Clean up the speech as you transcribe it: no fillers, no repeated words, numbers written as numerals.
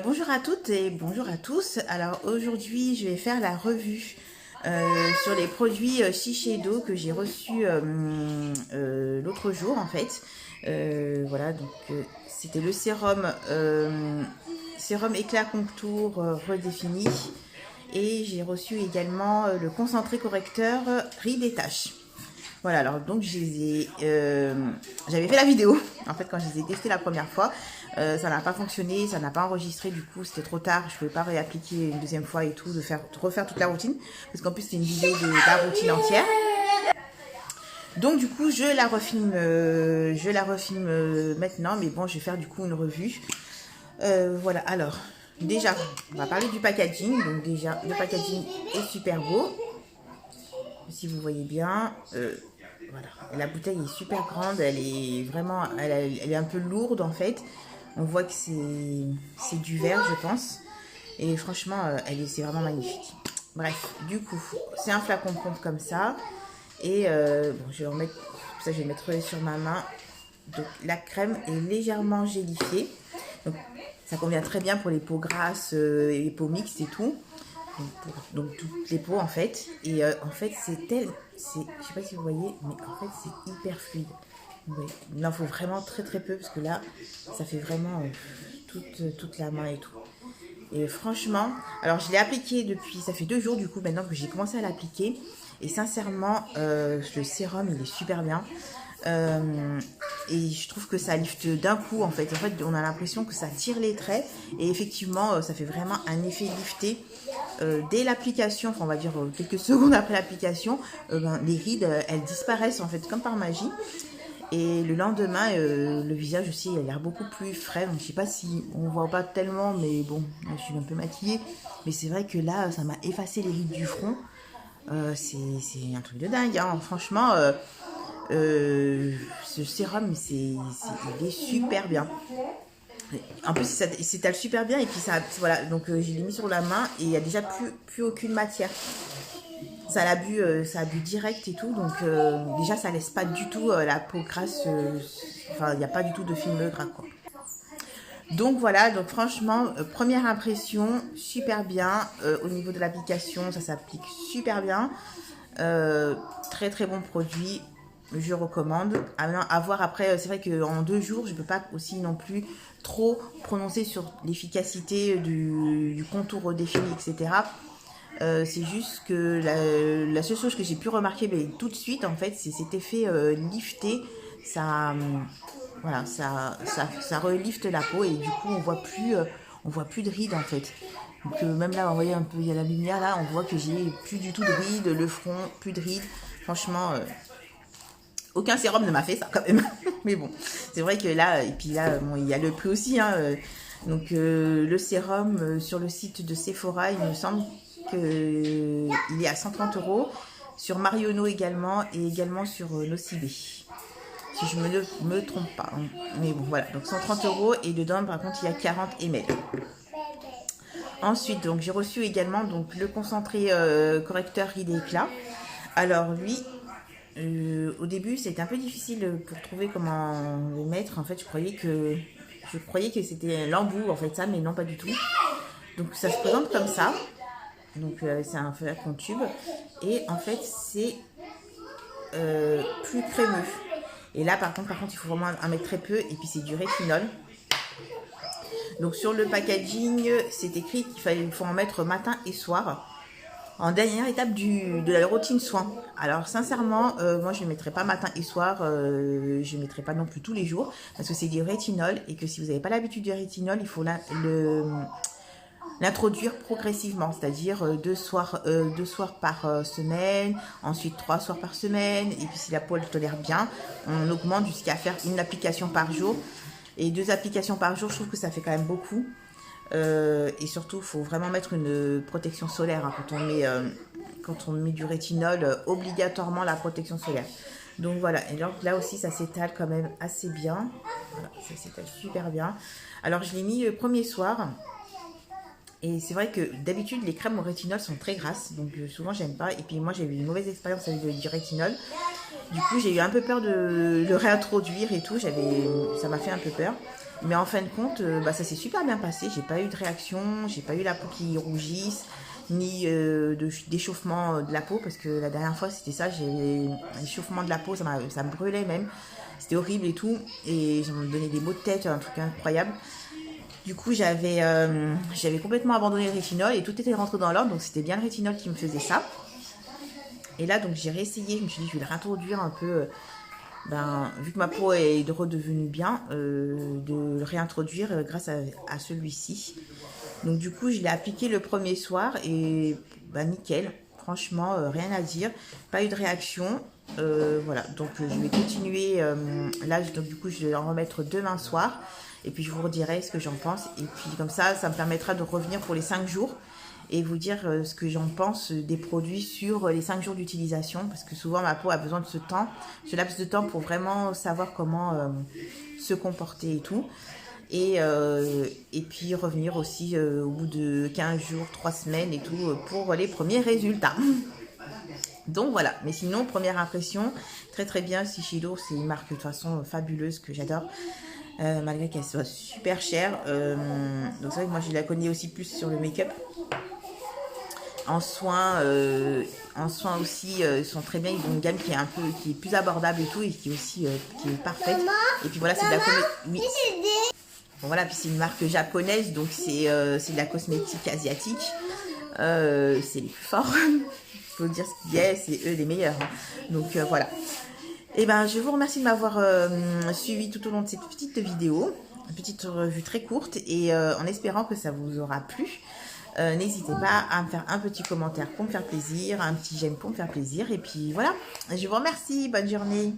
Bonjour à toutes et bonjour à tous. Alors aujourd'hui, je vais faire la revue sur les produits Shiseido que j'ai reçus l'autre jour en fait. Voilà, donc c'était le sérum éclat contour redéfini et j'ai reçu également le concentré correcteur rides et taches. Voilà, alors donc j'avais fait la vidéo en fait quand je les ai testés la première fois. Ça n'a pas fonctionné, ça n'a pas enregistré, du coup c'était trop tard, je ne pouvais pas réappliquer une deuxième fois et tout, de refaire toute la routine, parce qu'en plus c'était une vidéo de la routine entière. Donc du coup je la refilme maintenant, mais bon je vais faire du coup une revue. Voilà, alors déjà on va parler du packaging. Donc déjà le packaging est super beau, si vous voyez bien. Voilà, la bouteille est super grande, elle est vraiment, elle est un peu lourde en fait. On voit que c'est du verre, je pense. Et franchement, c'est vraiment magnifique. Bref, du coup, c'est un flacon pompe comme ça. Et bon, je vais remettre, ça je vais mettre sur ma main. Donc la crème est légèrement gélifiée. Donc ça convient très bien pour les peaux grasses et les peaux mixtes et tout. Donc toutes les peaux en fait. Et en fait je sais pas si vous voyez, mais en fait c'est hyper fluide. Ouais. Il en faut vraiment très très peu parce que là ça fait vraiment toute la main et tout. Et franchement, alors je l'ai appliqué depuis, ça fait 2 jours du coup maintenant que j'ai commencé à l'appliquer. Et sincèrement, le sérum il est super bien. Et je trouve que ça lifte d'un coup en fait. En fait, on a l'impression que ça tire les traits. Et effectivement, ça fait vraiment un effet lifté. Dès l'application, enfin on va dire quelques secondes après l'application, les rides elles disparaissent en fait comme par magie. Et le lendemain, le visage aussi il a l'air beaucoup plus frais. Donc je sais pas si on voit pas tellement, mais bon, je suis un peu maquillée. Mais c'est vrai que là, ça m'a effacé les rides du front. C'est un truc de dingue, hein. Franchement, ce sérum, il est super bien. En plus, il s'étale super bien et puis ça, voilà. Donc je l'ai mis sur la main et il y a déjà plus aucune matière. Ça a bu direct et tout, donc déjà ça laisse pas du tout la peau grasse. Enfin, il n'y a pas du tout de film gras quoi. Donc voilà, donc franchement, première impression, super bien. Au niveau de l'application, ça s'applique super bien. Très très bon produit, je recommande. À voir après, c'est vrai qu'en 2 jours, je ne peux pas aussi non plus trop prononcer sur l'efficacité du contour redéfini, etc. C'est juste que la seule chose que j'ai pu remarquer tout de suite, en fait, c'est cet effet lifté. Ça, voilà, ça relifte la peau et du coup, on voit plus de rides, en fait. Donc même là, vous voyez un peu, il y a la lumière là, on voit que j'ai plus du tout de rides, le front, plus de rides. Franchement, aucun sérum ne m'a fait ça quand même. Mais bon, c'est vrai que là, et puis là, bon, il y a le prix aussi, hein. Donc le sérum sur le site de Sephora, il me semble qu'il est à 130 € sur Marionneau également et également sur Nocibé, si je me trompe pas. Mais bon, voilà, donc 130 € et dedans, par contre, il y a 40 ml. Ensuite, donc j'ai reçu également donc le concentré correcteur rides et éclat. Alors lui, au début, c'était un peu difficile pour trouver comment le mettre. En fait, je croyais que c'était l'embout en fait ça, mais non pas du tout. Donc ça se présente comme ça. Donc c'est un flacon tube et en fait c'est plus crémeux. Et là par contre il faut vraiment en mettre très peu et puis c'est du rétinol. Donc sur le packaging c'est écrit qu'il faut en mettre matin et soir en dernière étape de la routine soin. Alors sincèrement moi je ne mettrai pas matin et soir, je ne mettrai pas non plus tous les jours parce que c'est du rétinol et que si vous n'avez pas l'habitude du rétinol, il faut l'introduire progressivement, c'est-à-dire 2 soirs par semaine, ensuite 3 soirs par semaine, et puis si la peau elle tolère bien, on augmente jusqu'à faire une application par jour. Et 2 applications par jour, je trouve que ça fait quand même beaucoup. Et surtout, il faut vraiment mettre une protection solaire hein, quand on met du rétinol, obligatoirement la protection solaire. Donc voilà, et là aussi ça s'étale quand même assez bien. Voilà, ça s'étale super bien. Alors je l'ai mis le premier soir. Et c'est vrai que d'habitude les crèmes au rétinol sont très grasses, donc souvent j'aime pas. Et puis moi j'ai eu une mauvaise expérience avec du rétinol. Du coup j'ai eu un peu peur de le réintroduire et tout, ça m'a fait un peu peur. Mais en fin de compte, ça s'est super bien passé. J'ai pas eu de réaction, j'ai pas eu la peau qui rougisse, ni d'échauffement de la peau, parce que la dernière fois c'était ça, j'ai l'échauffement de la peau, ça me brûlait même. C'était horrible et tout, et ça me donnait des maux de tête, un truc incroyable. Du coup, j'avais complètement abandonné le rétinol et tout était rentré dans l'ordre, donc c'était bien le rétinol qui me faisait ça. Et là, donc j'ai réessayé, je me suis dit, je vais le réintroduire un peu, vu que ma peau est redevenue bien, de le réintroduire grâce à celui-ci. Donc du coup, je l'ai appliqué le premier soir et nickel, franchement, rien à dire, pas eu de réaction. Voilà, donc je vais continuer, là, donc du coup, je vais en remettre demain soir. Et puis je vous redirai ce que j'en pense. Et puis comme ça me permettra de revenir pour les 5 jours et vous dire ce que j'en pense des produits sur les 5 jours d'utilisation. Parce que souvent ma peau a besoin de ce laps de temps pour vraiment savoir comment se comporter et tout. Et puis revenir aussi au bout de 15 jours, 3 semaines et tout pour les premiers résultats. Donc voilà, mais sinon première impression, très très bien. Shiseido, c'est une marque de toute façon fabuleuse que j'adore. Malgré qu'elle soit super chère. Donc c'est vrai que moi je la connais aussi plus sur le make-up. En soins aussi, ils sont très bien. Ils ont une gamme qui est plus abordable et tout, et qui est aussi qui est parfaite. Et puis voilà, c'est de la oui. Bon, voilà, puis c'est une marque japonaise, donc c'est de la cosmétique asiatique. C'est les plus forts. Il faut dire ce qu'il y a, c'est eux les meilleurs. Hein. Donc voilà. Et je vous remercie de m'avoir suivi tout au long de cette petite vidéo, une petite revue très courte, et en espérant que ça vous aura plu. N'hésitez pas à me faire un petit commentaire pour me faire plaisir, un petit j'aime pour me faire plaisir, et puis voilà, je vous remercie, bonne journée.